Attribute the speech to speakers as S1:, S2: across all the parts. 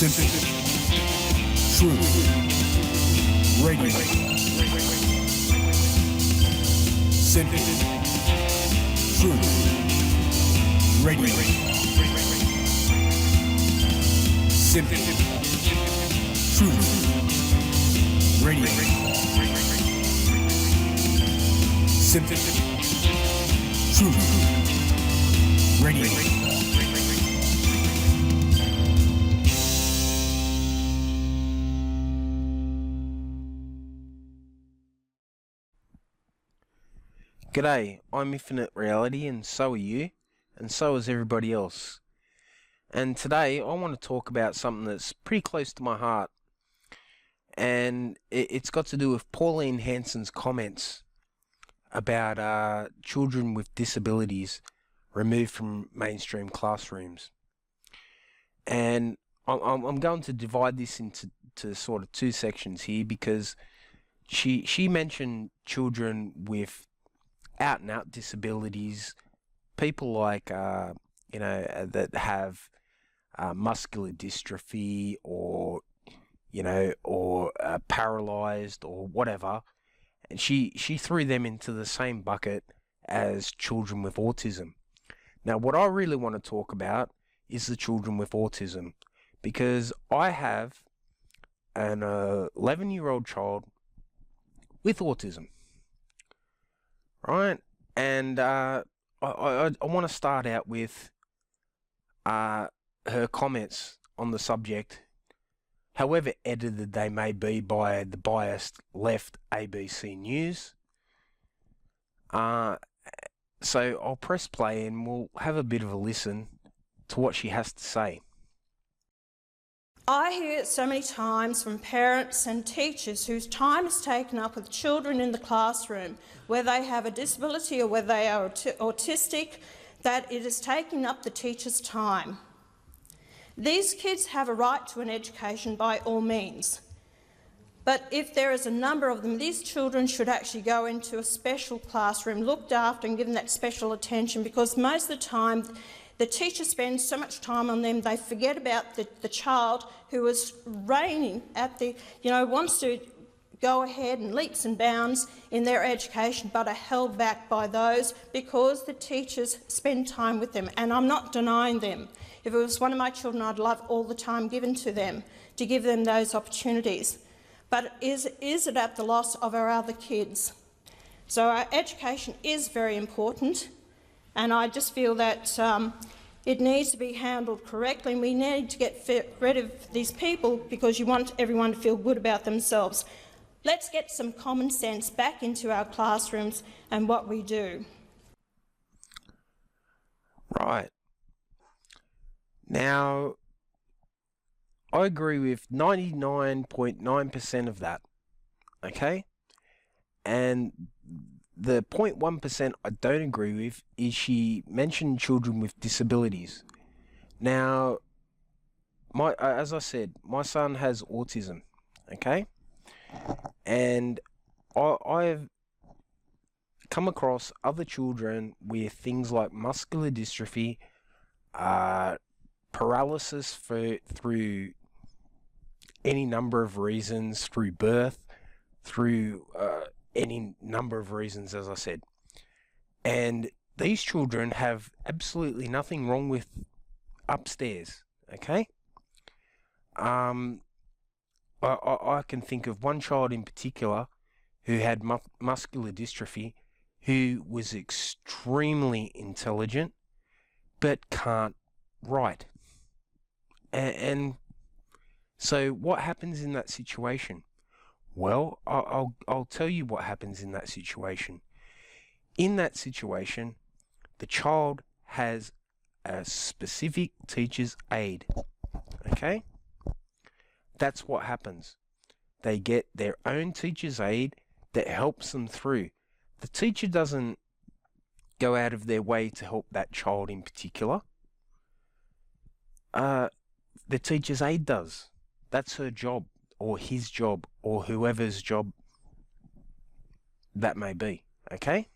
S1: Simple, true, radio. Simple, true, radio. Simple, true, radio. Simple, true, radio.
S2: G'day, I'm Infinite Reality, and so are you, and so is everybody else. And today I want to talk about something that's pretty close to my heart, and it's got to do with Pauline Hanson's comments about children with disabilities removed from mainstream classrooms. And I'm going to divide this into sort of two sections here, because she mentioned children with out and out disabilities, people like that have muscular dystrophy, or paralyzed or whatever, and she threw them into the same bucket as children with autism. Now, what I really want to talk about is the children with autism, because I have an 11-year-old child with autism. Right, and I want to start out with her comments on the subject, however edited they may be by the biased left ABC News. So I'll press play and we'll have a bit of a listen to what she has to say.
S3: I hear it so many times from parents and teachers whose time is taken up with children in the classroom, whether they have a disability or whether they are autistic, that it is taking up the teacher's time. These kids have a right to an education by all means, but if there is a number of them, these children should actually go into a special classroom, looked after and given that special attention, because most of the time the teacher spends so much time on them, they forget about the child who is reigning at the, wants to go ahead and leaps and bounds in their education, but are held back by those because the teachers spend time with them. And I'm not denying them. If it was one of my children, I'd love all the time given to them, to give them those opportunities. But is it at the loss of our other kids? So our education is very important. And I just feel that it needs to be handled correctly, and we need to get rid of these people because you want everyone to feel good about themselves. Let's get some common sense back into our classrooms and what we do.
S2: Right. Now, I agree with 99.9% of that, okay? And the 0.1% I don't agree with is she mentioned children with disabilities. Now, as I said, my son has autism, okay? And I've come across other children with things like muscular dystrophy, paralysis through any number of reasons, through birth, through any number of reasons, as I said. And these children have absolutely nothing wrong with upstairs, okay? I can think of one child in particular who had muscular dystrophy, who was extremely intelligent, but can't write. And so what happens in that situation? Well, I'll tell you what happens in that situation. In that situation, the child has a specific teacher's aid, okay? That's what happens. They get their own teacher's aid that helps them through. The teacher doesn't go out of their way to help that child in particular. The teacher's aide does. That's her job, or his job, or whoever's job that may be, okay?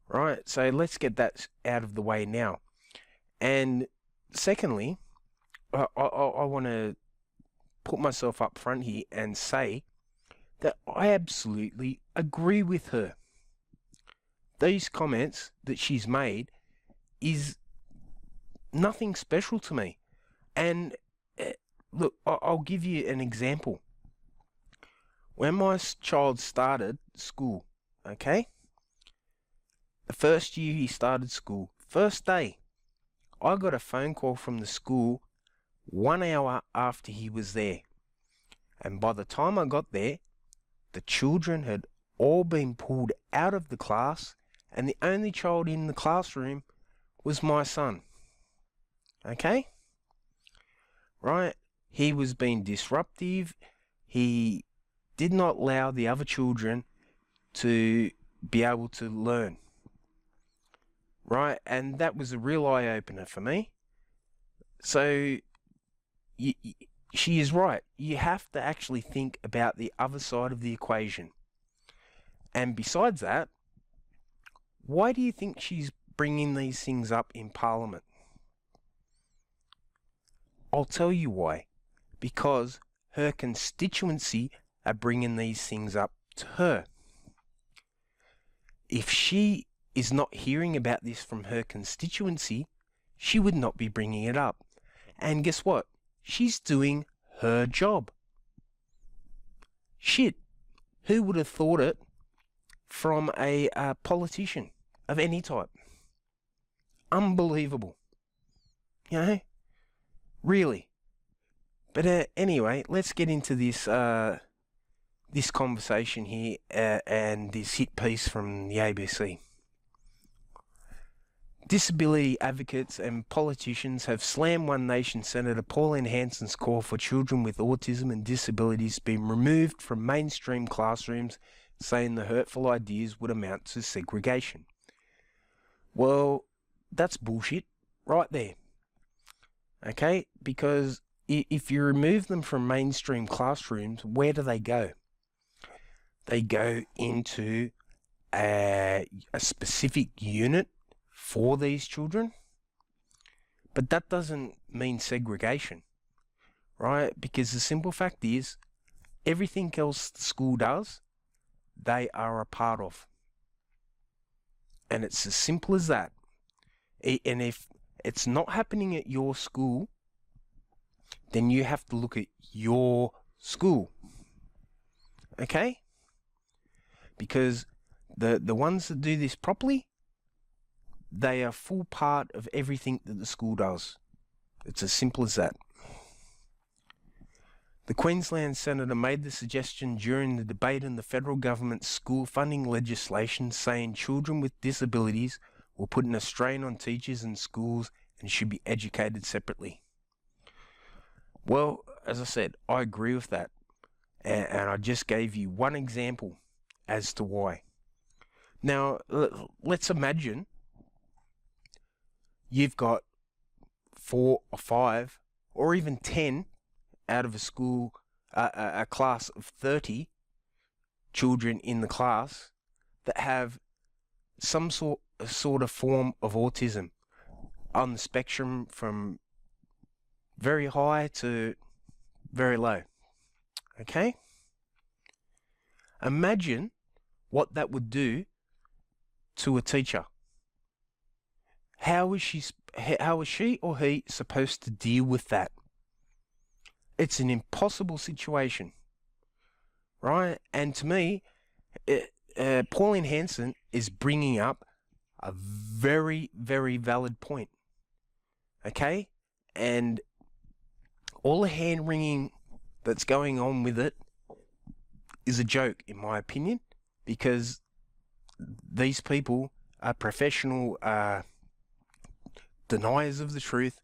S2: Right, so let's get that out of the way now. And secondly, I want to put myself up front here and say that I absolutely agree with her. These comments that she's made is nothing special to me. And look, I'll give you an example. When my child started school, okay? The first year he started school, first day, I got a phone call from the school 1 hour after he was there. And by the time I got there, the children had all been pulled out of the class, and the only child in the classroom was my son. Okay? Right? He was being disruptive. He did not allow the other children to be able to learn. Right? And that was a real eye-opener for me. So, she is right. You have to actually think about the other side of the equation. And besides that, why do you think she's bringing these things up in Parliament? I'll tell you why. Because her constituency are bringing these things up to her. If she is not hearing about this from her constituency, she would not be bringing it up. And guess what? She's doing her job. Shit, who would have thought it from a politician of any type? Unbelievable. You know? Really. But anyway, let's get into this this conversation here and this hit piece from the ABC. Disability advocates and politicians have slammed One Nation Senator Pauline Hanson's call for children with autism and disabilities being removed from mainstream classrooms, saying the hurtful ideas would amount to segregation. Well, that's bullshit right there. Okay? Because if you remove them from mainstream classrooms, where do they go? They go into a specific unit for these children, but that doesn't mean segregation, right? Because the simple fact is, everything else the school does, they are a part of. And it's as simple as that. And if it's not happening at your school, then you have to look at your school. Okay? Because the ones that do this properly, they are full part of everything that the school does. It's as simple as that. The Queensland Senator made the suggestion during the debate on the federal government's school funding legislation, saying children with disabilities will put a strain on teachers and schools and should be educated separately. Well, as I said, I agree with that. And I just gave you one example as to why. Now, let's imagine you've got 4 or 5 or even 10 out of a school, a class of 30 children in the class that have some sort of form of autism on the spectrum from very high to very low. Okay? Imagine what that would do to a teacher. How is she or he supposed to deal with that? It's an impossible situation, right? And to me, Pauline Hanson is bringing up a very, very valid point. Okay? And all the hand-wringing that's going on with it is a joke, in my opinion, because these people are professional deniers of the truth,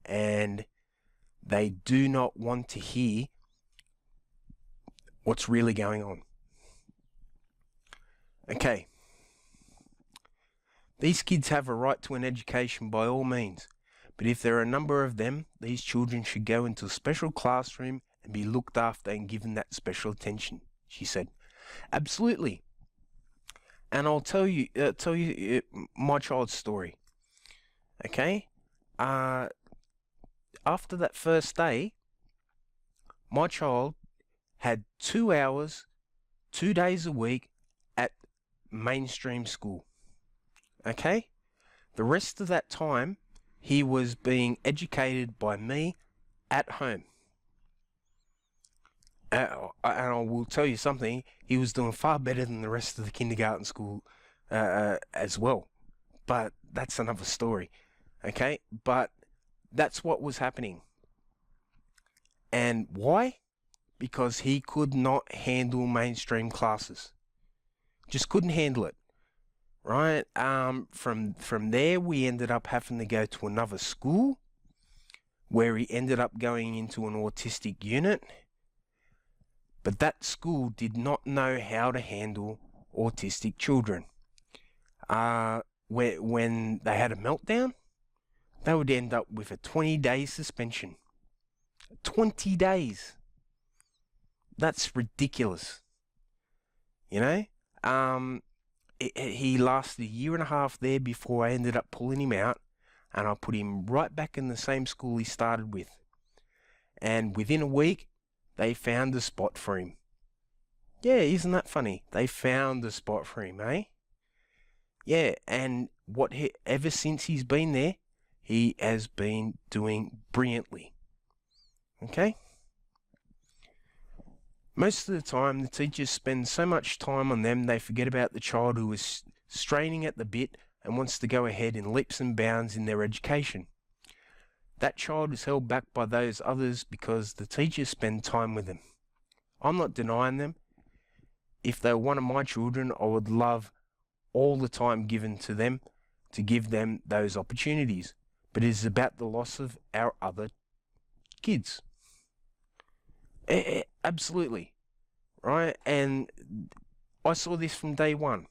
S2: and they do not want to hear what's really going on. Okay. These kids have a right to an education by all means, but if there are a number of them, these children should go into a special classroom and be looked after and given that special attention, she said. Absolutely. And I'll tell you my child's story. Okay? I after that first day, my child had 2 hours, 2 days a week at mainstream school. Okay? The rest of that time, he was being educated by me at home. And I will tell you something, he was doing far better than the rest of the kindergarten school as well. But that's another story. Okay? But that's what was happening. And why? Because he could not handle mainstream classes. Just couldn't handle it. Right? From there, we ended up having to go to another school where he ended up going into an autistic unit. But that school did not know how to handle autistic children. When they had a meltdown, they would end up with a 20-day suspension. 20 days. That's ridiculous. You know? He lasted 1.5 years there before I ended up pulling him out, and I put him right back in the same school he started with. And within a week, they found a spot for him. Yeah, isn't that funny? They found a spot for him, eh? Yeah, and ever since he's been there, he has been doing brilliantly. Okay? Most of the time, the teachers spend so much time on them, they forget about the child who is straining at the bit and wants to go ahead in leaps and bounds in their education. That child is held back by those others because the teachers spend time with them. I'm not denying them. If they were one of my children, I would love all the time given to them to give them those opportunities. But it is about the loss of our other kids. Absolutely. Right? And I saw this from day one.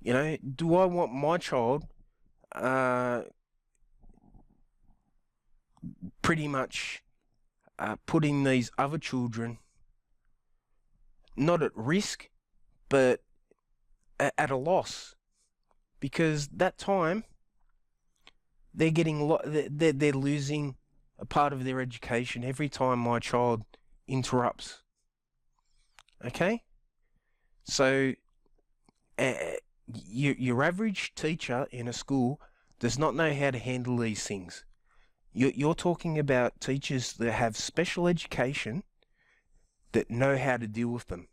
S2: You know, do I want my child pretty much putting these other children not at risk, but at a loss? Because that time, they're getting they're losing a part of their education every time my child interrupts. Okay? So, your average teacher in a school does not know how to handle these things. You're talking about teachers that have special education that know how to deal with them.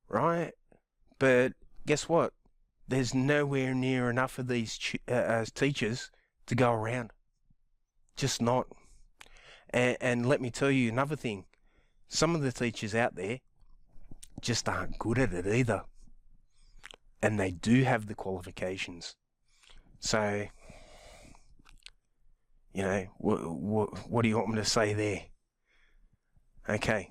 S2: Right? But guess what? There's nowhere near enough of these teachers to go around. Just not. And let me tell you another thing. Some of the teachers out there just aren't good at it either. And they do have the qualifications. So, you know, what do you want me to say there? Okay.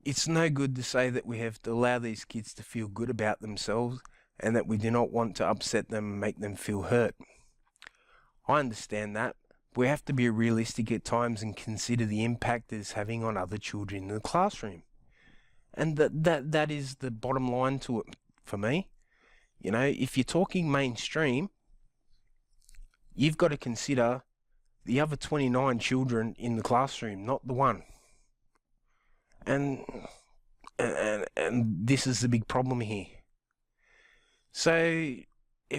S2: It's no good to say that we have to allow these kids to feel good about themselves and that we do not want to upset them and make them feel hurt. I understand that. We have to be realistic at times and consider the impact it's having on other children in the classroom. And that is the bottom line to it for me. You know, if you're talking mainstream, you've got to consider the other 29 children in the classroom, not the one. And this is the big problem here. So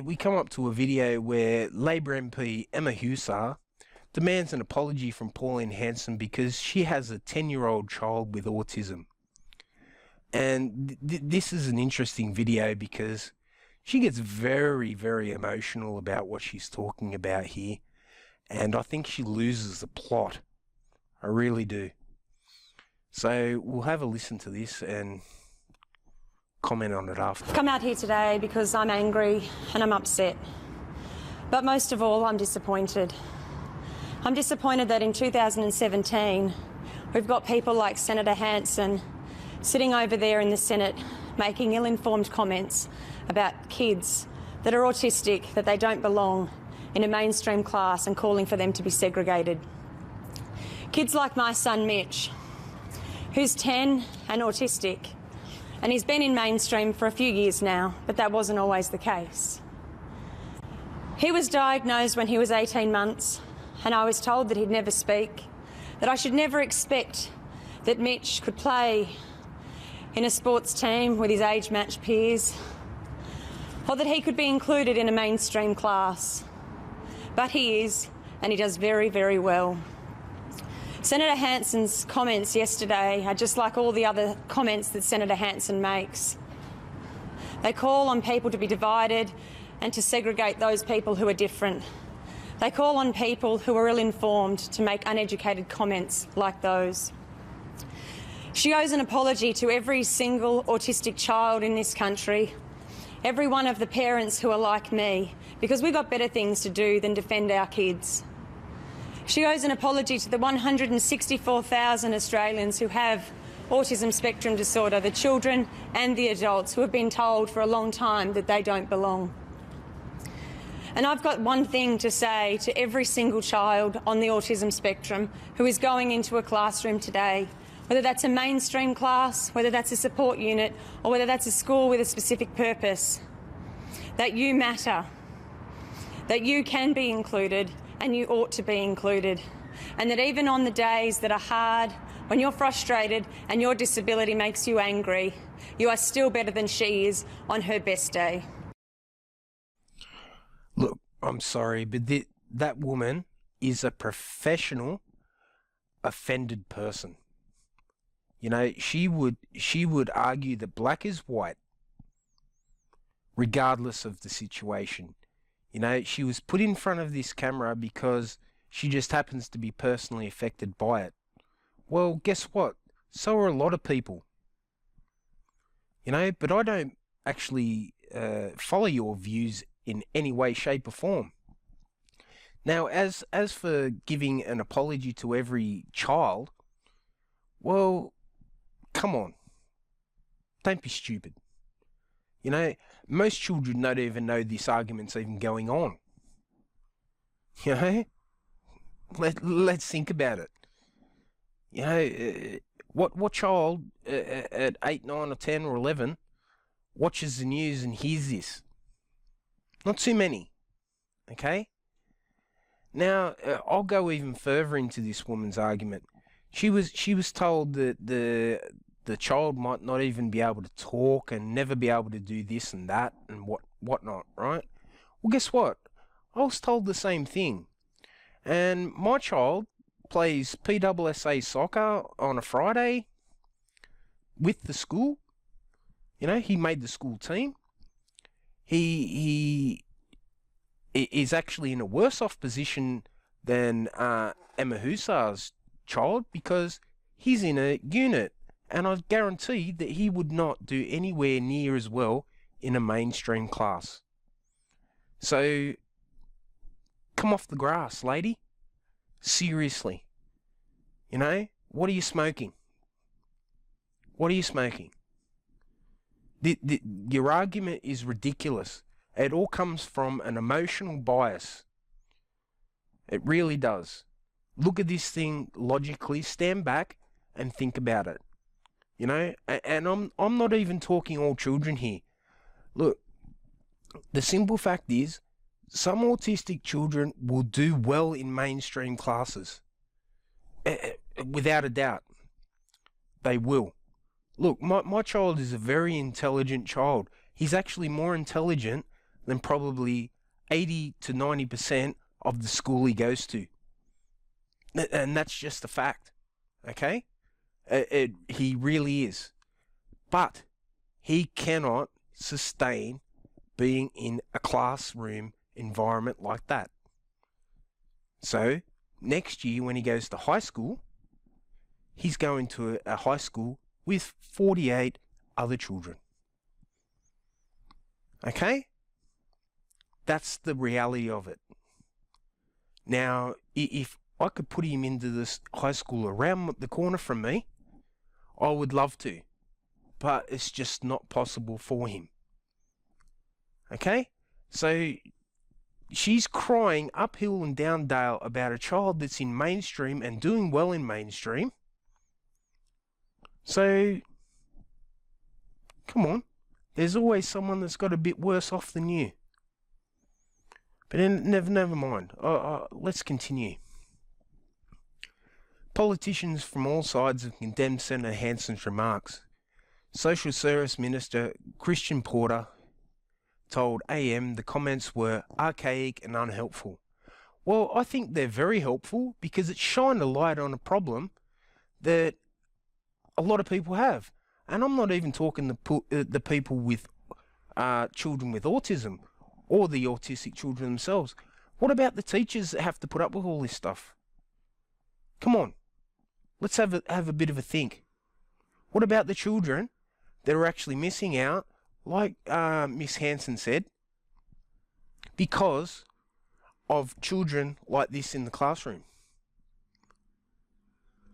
S2: we come up to a video where Labour MP Emma Hussar demands an apology from Pauline Hanson because she has a 10-year-old child with autism. And this is an interesting video because she gets very, very emotional about what she's talking about here. And I think she loses the plot. I really do. So we'll have a listen to this and comment on it after.
S4: I've come out here today because I'm angry and I'm upset. But most of all, I'm disappointed. I'm disappointed that in 2017, we've got people like Senator Hanson sitting over there in the Senate making ill-informed comments about kids that are autistic, that they don't belong in a mainstream class and calling for them to be segregated. Kids like my son Mitch, who's 10 and autistic, and he's been in mainstream for a few years now, but that wasn't always the case. He was diagnosed when he was 18 months, and I was told that he'd never speak, that I should never expect that Mitch could play in a sports team with his age-matched peers, or that he could be included in a mainstream class. But he is, and he does very, very well. Senator Hanson's comments yesterday are just like all the other comments that Senator Hanson makes. They call on people to be divided and to segregate those people who are different. They call on people who are ill-informed to make uneducated comments like those. She owes an apology to every single autistic child in this country, every one of the parents who are like me, because we've got better things to do than defend our kids. She owes an apology to the 164,000 Australians who have autism spectrum disorder, the children and the adults who have been told for a long time that they don't belong. And I've got one thing to say to every single child on the autism spectrum who is going into a classroom today, whether that's a mainstream class, whether that's a support unit, or whether that's a school with a specific purpose, that you matter, that you can be included and you ought to be included, and that even on the days that are hard, when you're frustrated and your disability makes you angry, you are still better than she is on her best day.
S2: Look, I'm sorry, but that woman is a professional offended person. You know, she would argue that black is white, regardless of the situation. You know, she was put in front of this camera because she just happens to be personally affected by it. Well, guess what? So are a lot of people. You know, but I don't actually follow your views in any way, shape or form. Now, as for giving an apology to every child, well, come on. Don't be stupid. You know, most children don't even know this argument's even going on. You know? Let's think about it. You know, what child at 8, 9 or 10 or 11 watches the news and hears this? Not too many. Okay? Now, I'll go even further into this woman's argument. She was told that the child might not even be able to talk and never be able to do this and that and whatnot, right? Well, guess what? I was told the same thing. And my child plays PWSA soccer on a Friday with the school. You know, he made the school team. He is actually in a worse off position than Emma Husar's child because he's in a unit. And I guarantee that he would not do anywhere near as well in a mainstream class. So, come off the grass, lady. Seriously. You know, what are you smoking? What are you smoking? Your argument is ridiculous. It all comes from an emotional bias. It really does. Look at this thing logically, stand back and think about it. You know, and I'm not even talking all children here. Look, the simple fact is, some autistic children will do well in mainstream classes. Without a doubt. They will. Look, my child is a very intelligent child. He's actually more intelligent than probably 80 to 90% of the school he goes to. And that's just a fact. Okay? He really is. But he cannot sustain being in a classroom environment like that. So, next year when he goes to high school, he's going to a high school with 48 other children. Okay? That's the reality of it. Now, if I could put him into this high school around the corner from me, I would love to. But it's just not possible for him. Okay? So, she's crying uphill and down dale about a child that's in mainstream and doing well in mainstream. So, come on. There's always someone that's got a bit worse off than you. But never mind. Let's continue. Politicians from all sides have condemned Senator Hanson's remarks. Social Service Minister Christian Porter told AM the comments were archaic and unhelpful. Well, I think they're very helpful because it shined a light on a problem that a lot of people have. And I'm not even talking the people with children with autism or the autistic children themselves. What about the teachers that have to put up with all this stuff? Come on, let's have a bit of a think. What about the children that are actually missing out, like Miss Hanson said, because of children like this in the classroom?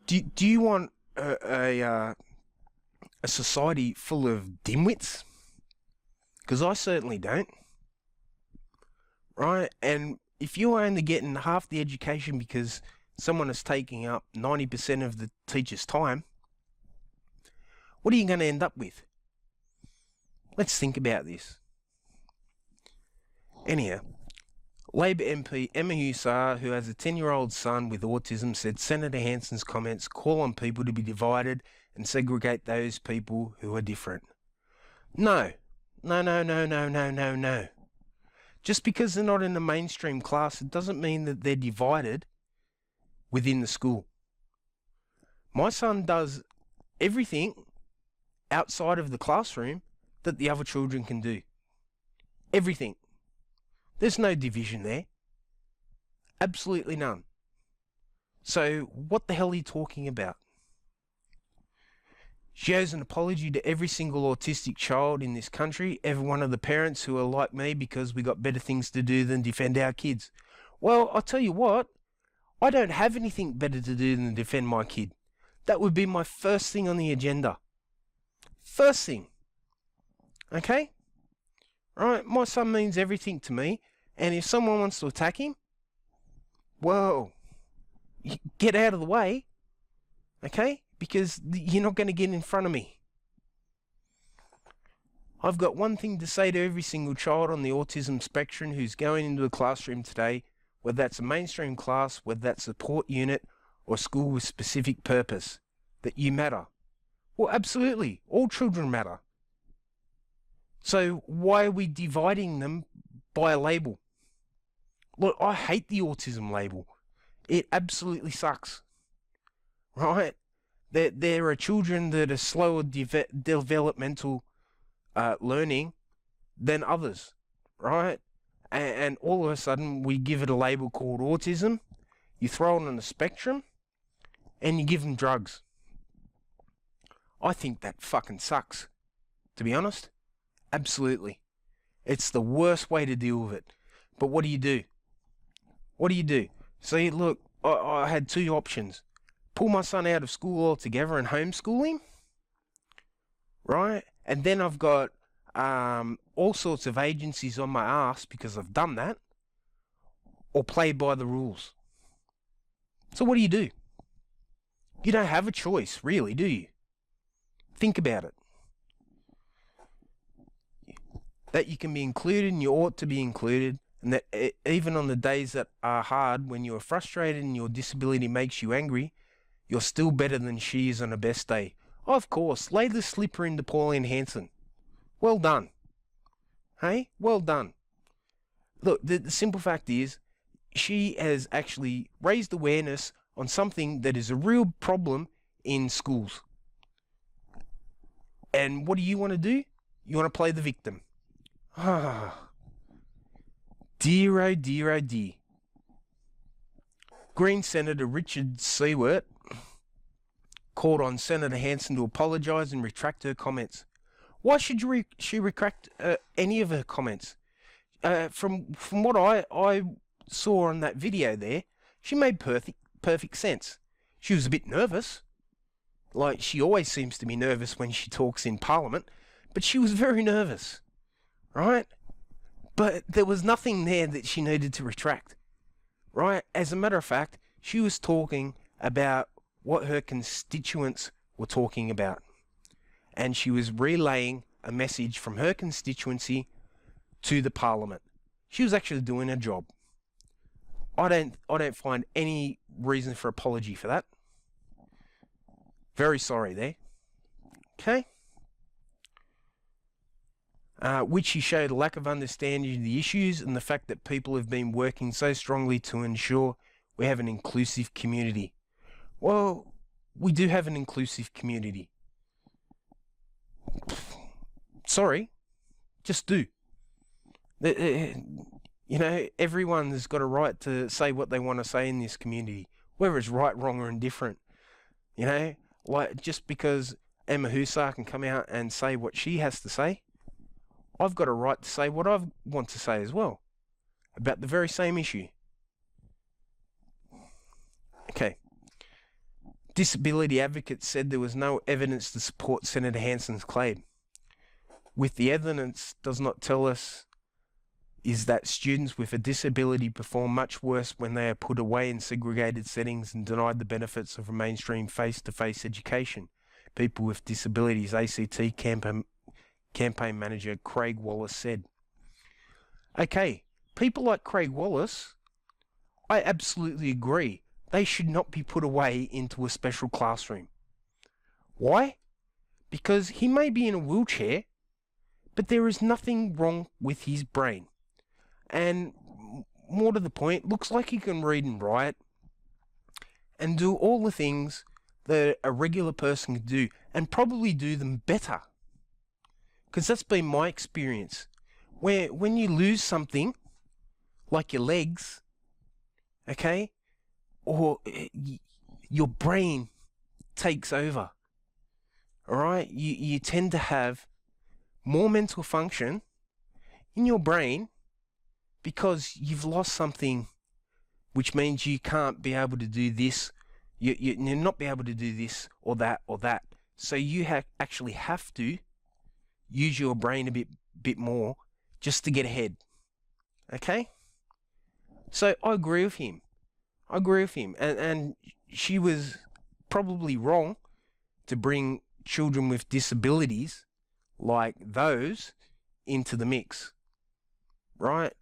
S2: Do you want a society full of dimwits? Because I certainly don't. Right? And if you're only getting half the education because someone is taking up 90% of the teacher's time, what are you going to end up with? Let's think about this. Anyhow, Labor MP Emma Hussar, who has a 10-year-old son with autism, said Senator Hanson's comments call on people to be divided and segregate those people who are different. No. Just because they're not in the mainstream class, it doesn't mean that they're divided within the school. My son does everything outside of the classroom that the other children can do. Everything. There's no division there. Absolutely none. So what the hell are you talking about? She owes an apology to every single autistic child in this country, every one of the parents who are like me because we got better things to do than defend our kids. Well, I'll tell you what, I don't have anything better to do than defend my kid. That would be my first thing on the agenda. First thing. Okay? Right? My son means everything to me, and if someone wants to attack him, well, get out of the way. Okay? Because you're not going to get in front of me. I've got one thing to say to every single child on the autism spectrum who's going into a classroom today, whether that's a mainstream class, whether that's a support unit, or school with specific purpose, that you matter. Well, absolutely. All children matter. So why are we dividing them by a label? Look, I hate the autism label. It absolutely sucks. Right? There are children that are slower developmental learning than others, right? And all of a sudden we give it a label called autism, you throw it on the spectrum, and you give them drugs. I think that fucking sucks, to be honest. Absolutely. It's the worst way to deal with it. But what do you do? What do you do? See, look, I had two options. Pull my son out of school altogether and homeschool him, right? And then I've got all sorts of agencies on my ass because I've done that, or play by the rules. So what do? You don't have a choice, really, do you? Think about it. That you can be included and you ought to be included, and that even on the days that are hard, when you're frustrated and your disability makes you angry, you're still better than she is on her best day. Of course, lay the slipper into Pauline Hanson. Well done. Hey, well done. Look, the simple fact is, she has actually raised awareness on something that is a real problem in schools. And what do you want to do? You want to play the victim. Ah, dear oh dear oh dear. Green Senator Richard Seward called on Senator Hanson to apologise and retract her comments. Why should she retract any of her comments? From what I saw on that video there, she made perfect sense. She was a bit nervous. Like, she always seems to be nervous when she talks in Parliament, but she was very nervous, right? But there was nothing there that she needed to retract, right? As a matter of fact, she was talking about what her constituents were talking about, and she was relaying a message from her constituency to the Parliament. She was actually doing her job. I don't find any reason for apology for that. Very sorry there. Okay. Which he showed a lack of understanding of the issues and the fact that people have been working so strongly to ensure we have an inclusive community. Well, we do have an inclusive community. Sorry, just do. You know, everyone has got a right to say what they want to say in this community, whether it's right, wrong, or indifferent. You know, like just because Emma Husar can come out and say what she has to say, I've got a right to say what I want to say as well about the very same issue. Okay. Disability advocates said there was no evidence to support Senator Hanson's claim. With the evidence does not tell us is that students with a disability perform much worse when they are put away in segregated settings and denied the benefits of a mainstream face-to-face education. People with Disabilities ACT campaign manager Craig Wallace said. Okay, people like Craig Wallace, I absolutely agree. They should not be put away into a special classroom. Why? Because he may be in a wheelchair, but there is nothing wrong with his brain. And more to the point, looks like he can read and write and do all the things that a regular person can do, and probably do them better. Because that's been my experience. Where when you lose something, like your legs, okay, or your brain takes over, all right, you tend to have more mental function in your brain because you've lost something, which means you can't be able to do this, you're not be able to do this or that or that. So you actually have to use your brain a bit more just to get ahead. Okay? So I agree with him. And she was probably wrong to bring children with disabilities like those into the mix. Right?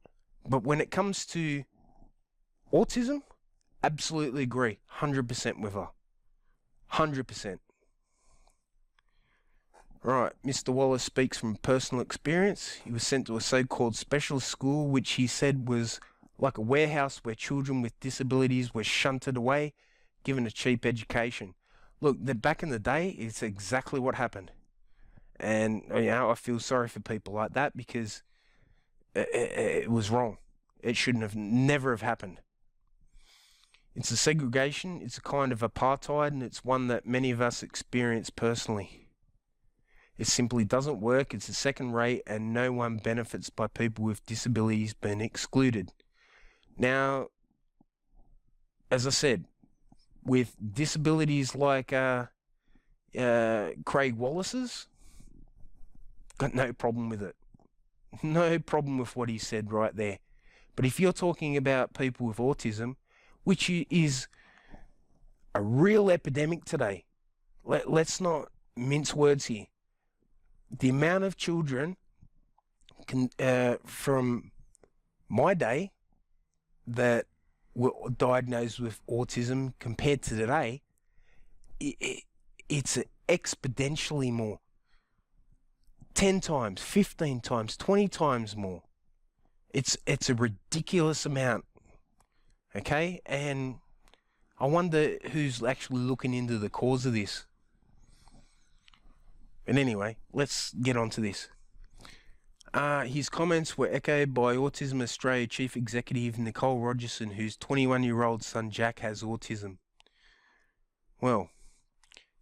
S2: But when it comes to autism, absolutely agree. 100% with her. 100%. Right, Mr. Wallace speaks from personal experience. He was sent to a so-called specialist school, which he said was like a warehouse where children with disabilities were shunted away, given a cheap education. Look, back in the day, it's exactly what happened. And, you know, I feel sorry for people like that because it was wrong. It never have happened. It's a segregation, it's a kind of apartheid, and it's one that many of us experience personally. It simply doesn't work, it's a second rate, and no one benefits by people with disabilities being excluded. Now, as I said, with disabilities like Craig Wallace's, got no problem with it. No problem with what he said right there. But if you're talking about people with autism, which is a real epidemic today, let's not mince words here. The amount of children from my day that were diagnosed with autism compared to today, it's exponentially more. 10 times, 15 times, 20 times more. It's a ridiculous amount. Okay? And I wonder who's actually looking into the cause of this. But anyway, let's get on to this. His comments were echoed by Autism Australia Chief Executive Nicole Rogerson, whose 21-year-old son Jack has autism. Well,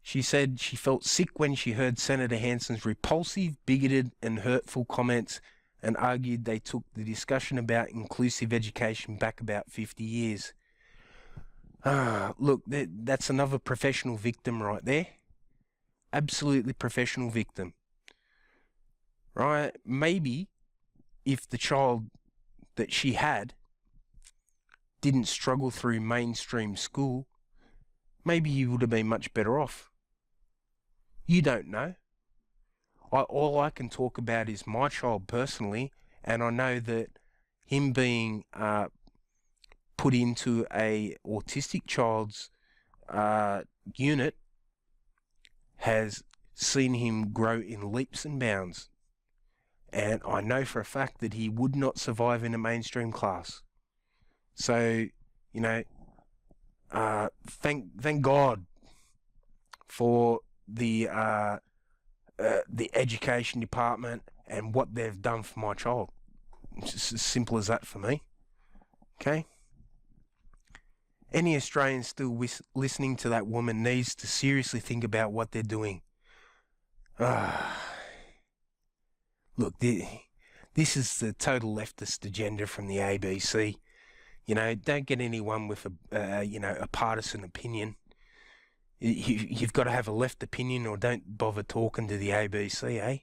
S2: she said she felt sick when she heard Senator Hanson's repulsive, bigoted and hurtful comments, and argued they took the discussion about inclusive education back about 50 years. Look, that's another professional victim right there. Absolutely professional victim. Right? Maybe if the child that she had didn't struggle through mainstream school, maybe he would have been much better off. You don't know. All I can talk about is my child personally, and I know that him being put into a autistic child's unit has seen him grow in leaps and bounds. And I know for a fact that he would not survive in a mainstream class. So, you know, thank God for the education department and what they've done for my child. It's just as simple as that for me. Okay? Any Australian still listening to that woman needs to seriously think about what they're doing. Look, this is the total leftist agenda from the ABC. You know, don't get anyone with a partisan opinion. You've got to have a left opinion, or don't bother talking to the ABC, eh?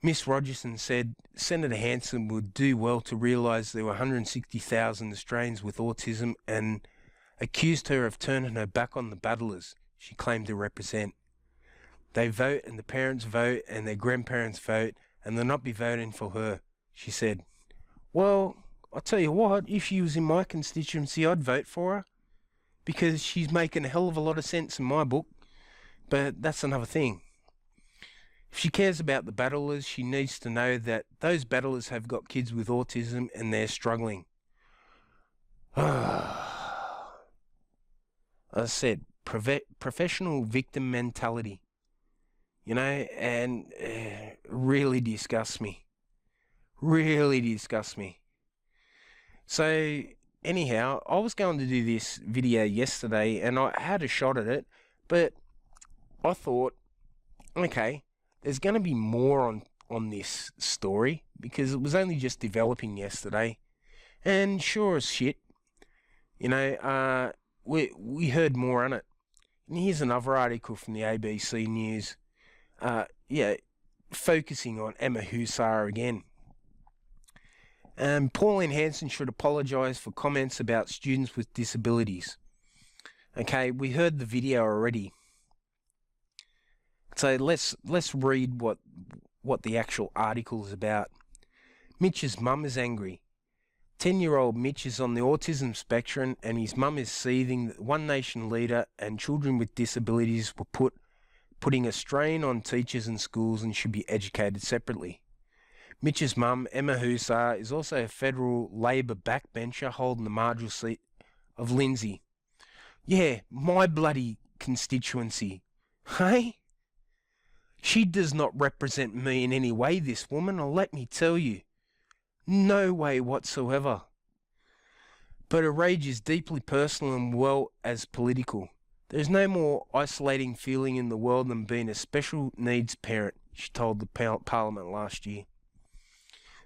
S2: Miss Rogerson said Senator Hanson would do well to realise there were 160,000 Australians with autism, and accused her of turning her back on the battlers she claimed to represent. They vote, and the parents vote, and their grandparents vote, and they'll not be voting for her, she said. Well, I'll tell you what, if she was in my constituency, I'd vote for her, because she's making a hell of a lot of sense in my book, but that's another thing. If she cares about the battlers, she needs to know that those battlers have got kids with autism and they're struggling. As I said, professional victim mentality, you know, and really disgusts me. Really disgusts me. So, anyhow, I was going to do this video yesterday and I had a shot at it, but I thought, okay, there's going to be more on this story because it was only just developing yesterday. And sure as shit, you know, we heard more on it. And here's another article from the ABC News, focusing on Emma Hussar again. Pauline Hanson should apologise for comments about students with disabilities. Okay, we heard the video already. So let's read what the actual article is about. Mitch's mum is angry. 10-year-old Mitch is on the autism spectrum and his mum is seething that One Nation leader and children with disabilities were putting a strain on teachers and schools and should be educated separately. Mitch's mum, Emma Hussar, is also a federal Labor backbencher holding the marginal seat of Lindsay. Yeah, my bloody constituency. Hey? She does not represent me in any way, this woman, or let me tell you. No way whatsoever. But her rage is deeply personal and well as political. There is no more isolating feeling in the world than being a special needs parent, she told the Parliament last year.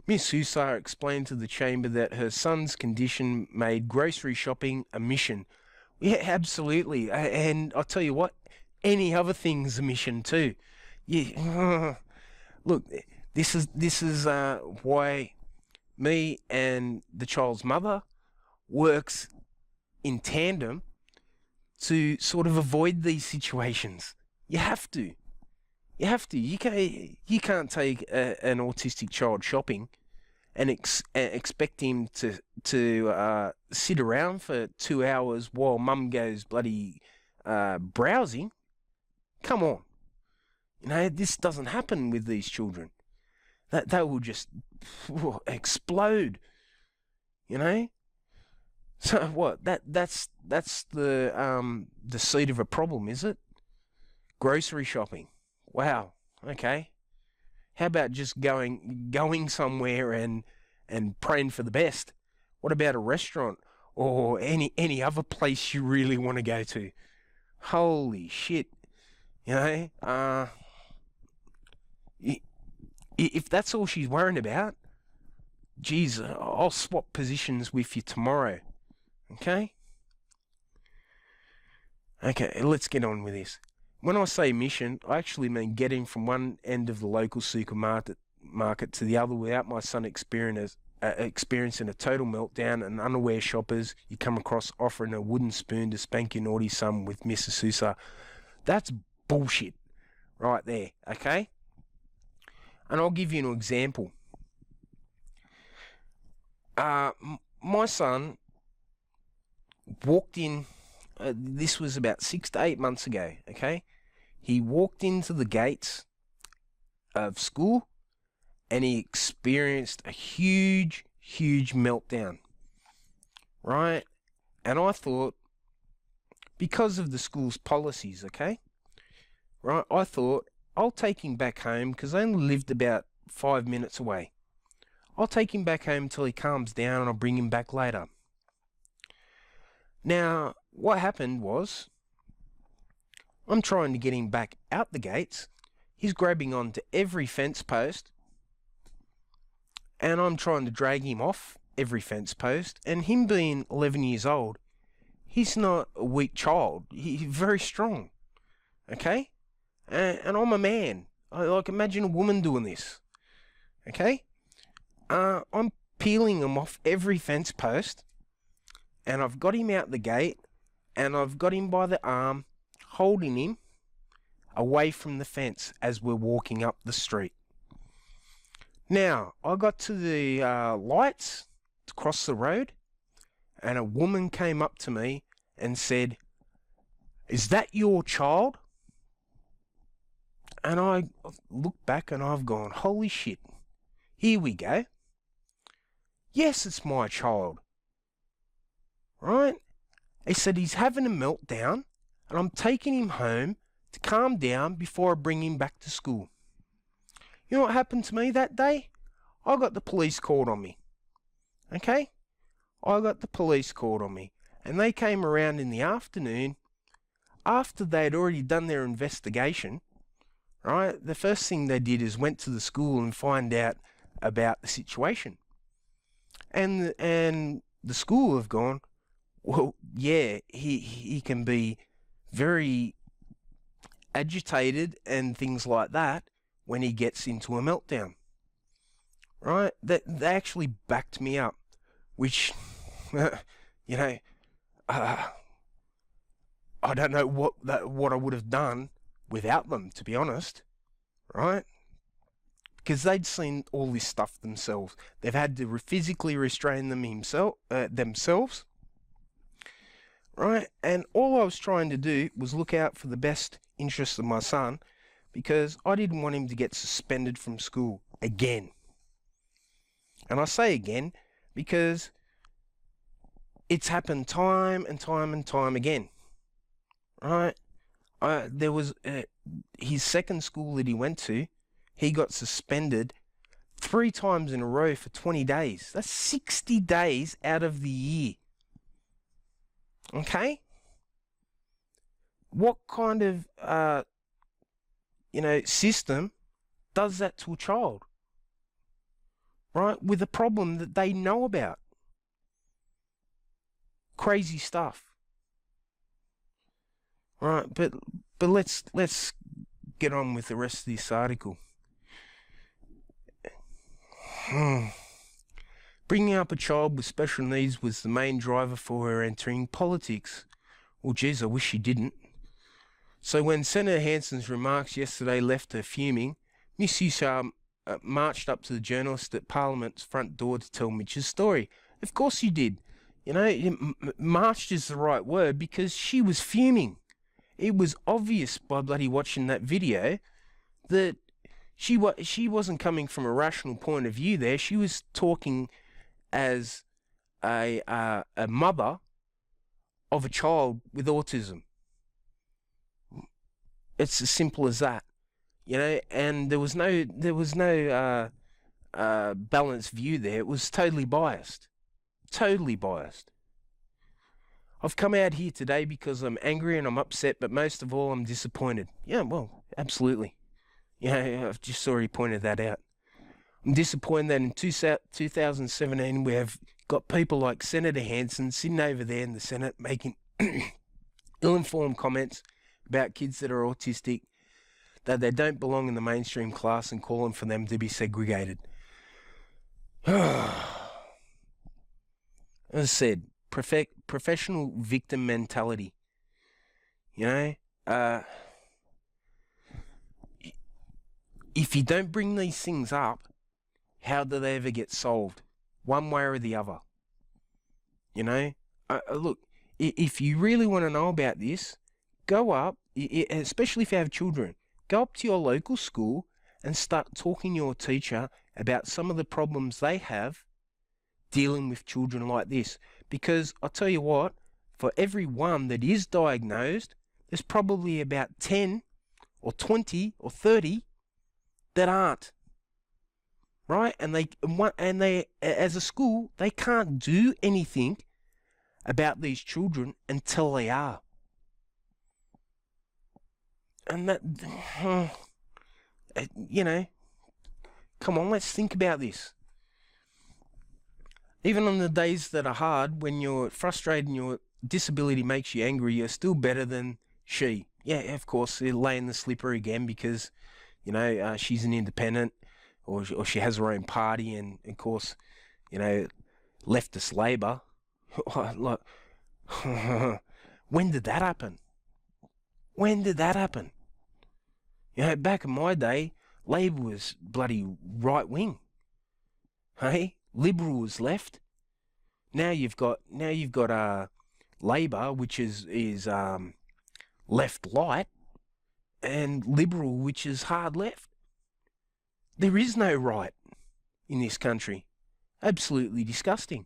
S2: Miss Hussar explained to the Chamber that her son's condition made grocery shopping a mission. Yeah, absolutely. And I'll tell you what, any other thing's a mission too. Yeah, look, this is why me and the child's mother works in tandem to sort of avoid these situations. You have to. You have to. You can't take an autistic child shopping and expect him to sit around for 2 hours while mum goes bloody browsing. Come on. You know, this doesn't happen with these children. That will just explode. You know? So what? That's the seed of a problem, is it? Grocery shopping. Wow. Okay. How about just going somewhere and praying for the best? What about a restaurant or any other place you really want to go to? Holy shit. You know, if that's all she's worrying about, geez, I'll swap positions with you tomorrow. Okay? Okay, let's get on with this. When I say mission, I actually mean getting from one end of the local supermarket to the other without my son experiencing a total meltdown and unaware shoppers you come across offering a wooden spoon to spank your naughty son with Mrs. Sousa. That's bullshit right there, okay? And I'll give you an example. My son walked in, this was about 6 to 8 months ago, okay? He walked into the gates of school and he experienced a huge meltdown, right? And I thought, because of the school's policies, okay, right, I thought, I'll take him back home because I only lived about 5 minutes away. I'll take him back home until he calms down and I'll bring him back later. Now, what happened was, I'm trying to get him back out the gates. He's grabbing onto every fence post, and I'm trying to drag him off every fence post. And him being 11 years old, he's not a weak child. He's very strong, okay? And I'm a man. Like, imagine a woman doing this, okay? I'm peeling him off every fence post, and I've got him out the gate, and I've got him by the arm, holding him away from the fence as we're walking up the street. Now, I got to the lights to cross the road, and a woman came up to me and said, "Is that your child?" And I looked back and I've gone, holy shit, here we go. Yes, it's my child. Right? He said he's having a meltdown and I'm taking him home to calm down before I bring him back to school. You know what happened to me that day? I got the police called on me. Okay? I got the police called on me. And they came around in the afternoon after they'd already done their investigation. Right? The first thing they did is went to the school and find out about the situation. And the school have gone, well, yeah, he can be very agitated and things like that when he gets into a meltdown. Right? They actually backed me up, which, you know, I don't know what I would have done without them, to be honest, right? Because they'd seen all this stuff themselves. They've had to physically restrain them themselves, right? And all I was trying to do was look out for the best interests of my son, because I didn't want him to get suspended from school again. And I say again because it's happened time and time again, right? There was his second school that he went to, he got suspended 3 times in a row for 20 days. That's 60 days out of the year. Okay? What kind of, system does that to a child? Right? With a problem that they know about. Crazy stuff. Right, but let's get on with the rest of this article. Bringing up a child with special needs was the main driver for her entering politics. Well, geez, I wish she didn't. So when Senator Hanson's remarks yesterday left her fuming, Miss Hushar marched up to the journalist at Parliament's front door to tell Mitch's story. Of course you did. You know, marched is the right word, because she was fuming. It was obvious by bloody watching that video that she wasn't coming from a rational point of view there. She was talking as a mother of a child with autism. It's as simple as that, you know. And there was no balanced view there. It was totally biased. Totally biased. I've come out here today because I'm angry and I'm upset, but most of all, I'm disappointed. Yeah, well, absolutely. You know, I've just already pointed that out. I'm disappointed that in 2017 we have got people like Senator Hanson sitting over there in the Senate making ill-informed comments about kids that are autistic, that they don't belong in the mainstream class, and calling for them to be segregated. As I said, professional victim mentality. You know, if you don't bring these things up, how do they ever get solved? one way or the other. You know, look, if you really want to know about this, go up, especially if you have children, go up to your local school and start talking to your teacher about some of the problems they have dealing with children like this. Because I'll tell you what, for every one that is diagnosed, there's probably about 10 or 20 or 30 that aren't. Right? And they, as a school, they can't do anything about these children until they are. And that, you know, come on, let's think about this. Even on the days that are hard, when you're frustrated and your disability makes you angry, you're still better than she. Yeah, of course, they're laying the slipper again because, you know, she's an independent, or she has her own party, and of course, you know, leftist Labor. Like, when did that happen? When did that happen? You know, back in my day, Labor was bloody right wing. Hey, Liberal was left. Now you've got Labor, which is left light, and Liberal, which is hard left. There is no right in this country. Absolutely disgusting.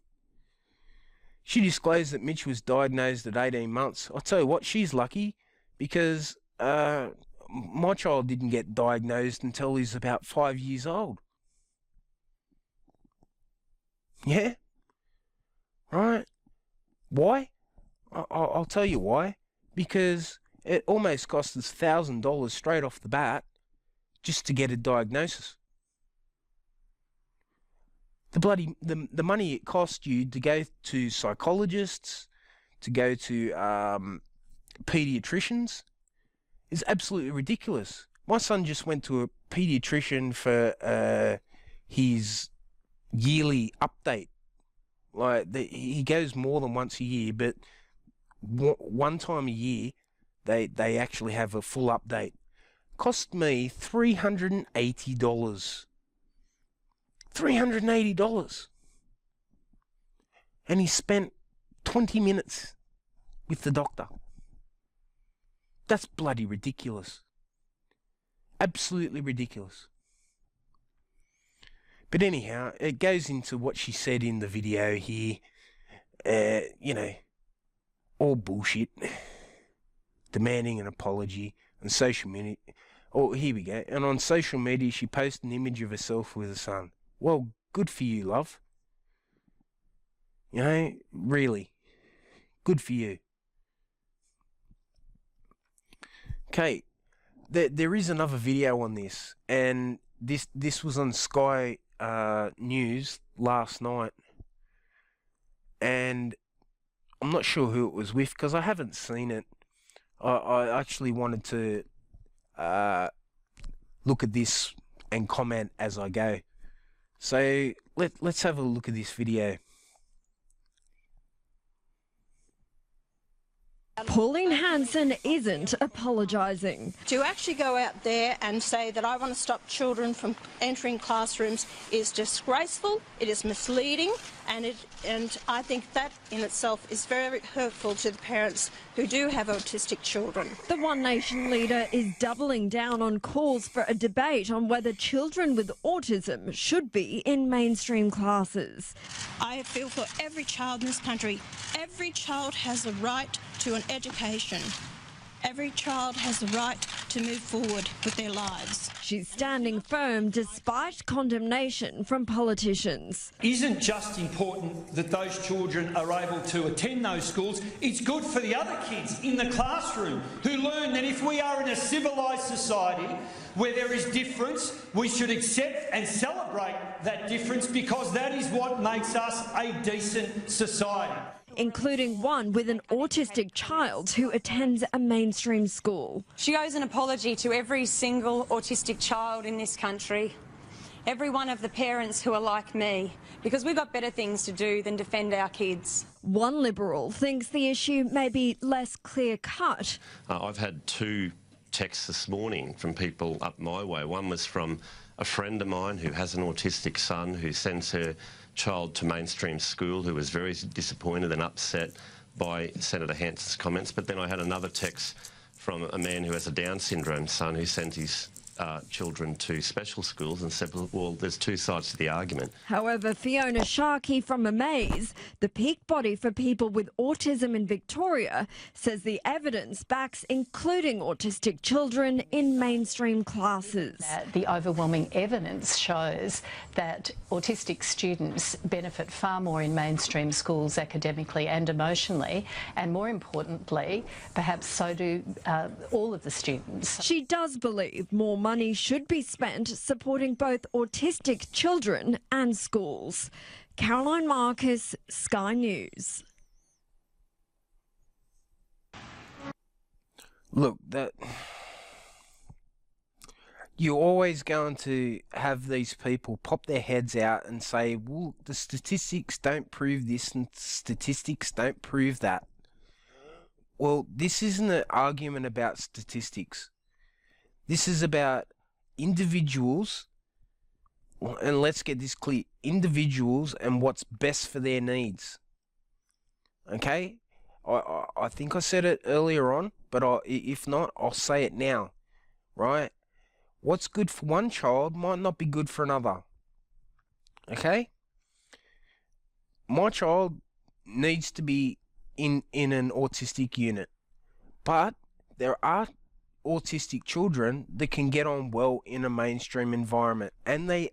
S2: She disclosed that Mitch was diagnosed at 18 months. I'll tell you what, she's lucky, because my child didn't get diagnosed until he was about 5 years old. Yeah? Right? Why? I'll tell you why. Because it almost cost us $1,000 straight off the bat just to get a diagnosis. The money it cost you to go to psychologists, to go to paediatricians, is absolutely ridiculous. My son just went to a paediatrician for his yearly update. Like, he goes more than once a year, but one time a year they actually have a full update. Cost me $380. $380. And he spent 20 minutes with the doctor. That's bloody ridiculous. Absolutely ridiculous. But anyhow, it goes into what she said in the video here. You know, all bullshit. Demanding an apology on social media. Oh, here we go. And on social media, she posted an image of herself with her son. Well, good for you, love. You know, really. Good for you. Okay, there is another video on this, and this was on Sky News last night, and I'm not sure who it was with because I haven't seen it. I actually wanted to look at this and comment as I go. So let's have a look at this video.
S5: Pauline Hanson isn't apologising.
S3: To actually go out there and say that I want to stop children from entering classrooms is disgraceful, it is misleading, and I think that in itself is very hurtful to the parents who do have autistic children.
S5: The One Nation leader is doubling down on calls for a debate on whether children with autism should be in mainstream classes.
S3: I feel for every child in this country. Every child has a right to an education. Every child has the right to move forward with their lives.
S5: She's standing firm despite condemnation from politicians.
S6: Isn't just important that those children are able to attend those schools, it's good for the other kids in the classroom who learn that if we are in a civilised society where there is difference, we should accept and celebrate that difference, because that is what makes us a decent society.
S5: Including one with an autistic child who attends a mainstream school.
S4: She owes an apology to every single autistic child in this country, every one of the parents who are like me, because we've got better things to do than defend our kids.
S5: One Liberal thinks the issue may be less clear-cut.
S7: I've had 2 texts this morning from people up my way. One was from a friend of mine who has an autistic son who sends her child to mainstream school who was very disappointed and upset by Senator Hanson's comments. But then I had another text from a man who has a Down syndrome son who sent his children to special schools and said, well, there's two sides to the argument.
S5: However, Fiona Sharkey from Amaze, the peak body for people with autism in Victoria, says the evidence backs including autistic children in mainstream classes.
S8: The overwhelming evidence shows that autistic students benefit far more in mainstream schools academically and emotionally, and more importantly, perhaps so do all of the students.
S5: She does believe more money should be spent supporting both autistic children and schools. Caroline Marcus, Sky News.
S2: Look, that you're always going to have these people pop their heads out and say, well, the statistics don't prove this and statistics don't prove that. Well, this isn't an argument about statistics. This is about individuals, and let's get this clear, individuals and what's best for their needs. Okay? I think I said it earlier on, but if not, I'll say it now, right? What's good for one child might not be good for another. Okay? My child needs to be in an autistic unit, but there are autistic children that can get on well in a mainstream environment, and the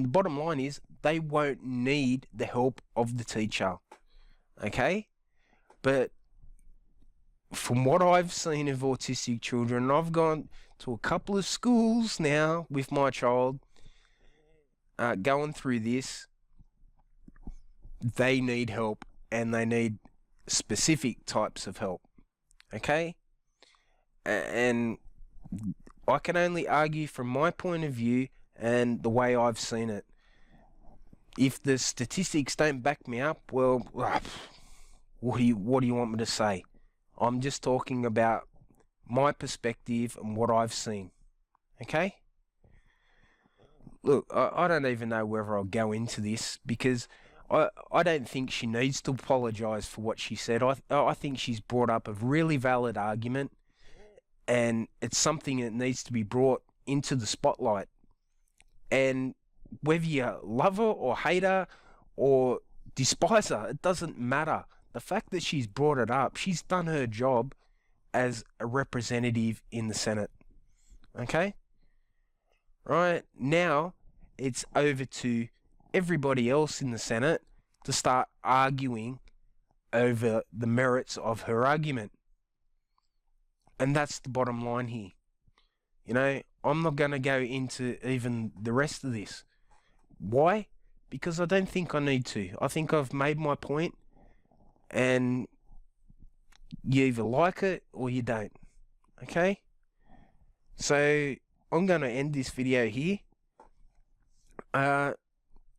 S2: bottom line is they won't need the help of the teacher. Okay? But from what I've seen of autistic children, I've gone to a couple of schools now with my child going through this. They need help, and they need specific types of help. Okay? And I can only argue from my point of view and the way I've seen it. If the statistics don't back me up, well, what do you want me to say? I'm just talking about my perspective and what I've seen. Okay? Look, I don't even know whether I'll go into this, because I don't think she needs to apologise for what she said. I think she's brought up a really valid argument, and it's something that needs to be brought into the spotlight. And whether you love her or hate her or despise her, it doesn't matter. The fact that she's brought it up, she's done her job as a representative in the Senate. Okay? Right, now it's over to everybody else in the Senate to start arguing over the merits of her argument. And that's the bottom line here. You know, I'm not going to go into even the rest of this. Why? Because I don't think I need to. I think I've made my point, and you either like it or you don't. Okay? So I'm going to end this video here.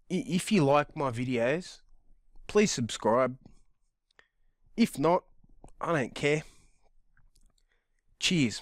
S2: If you like my videos, please subscribe. If not, I don't care. Cheers.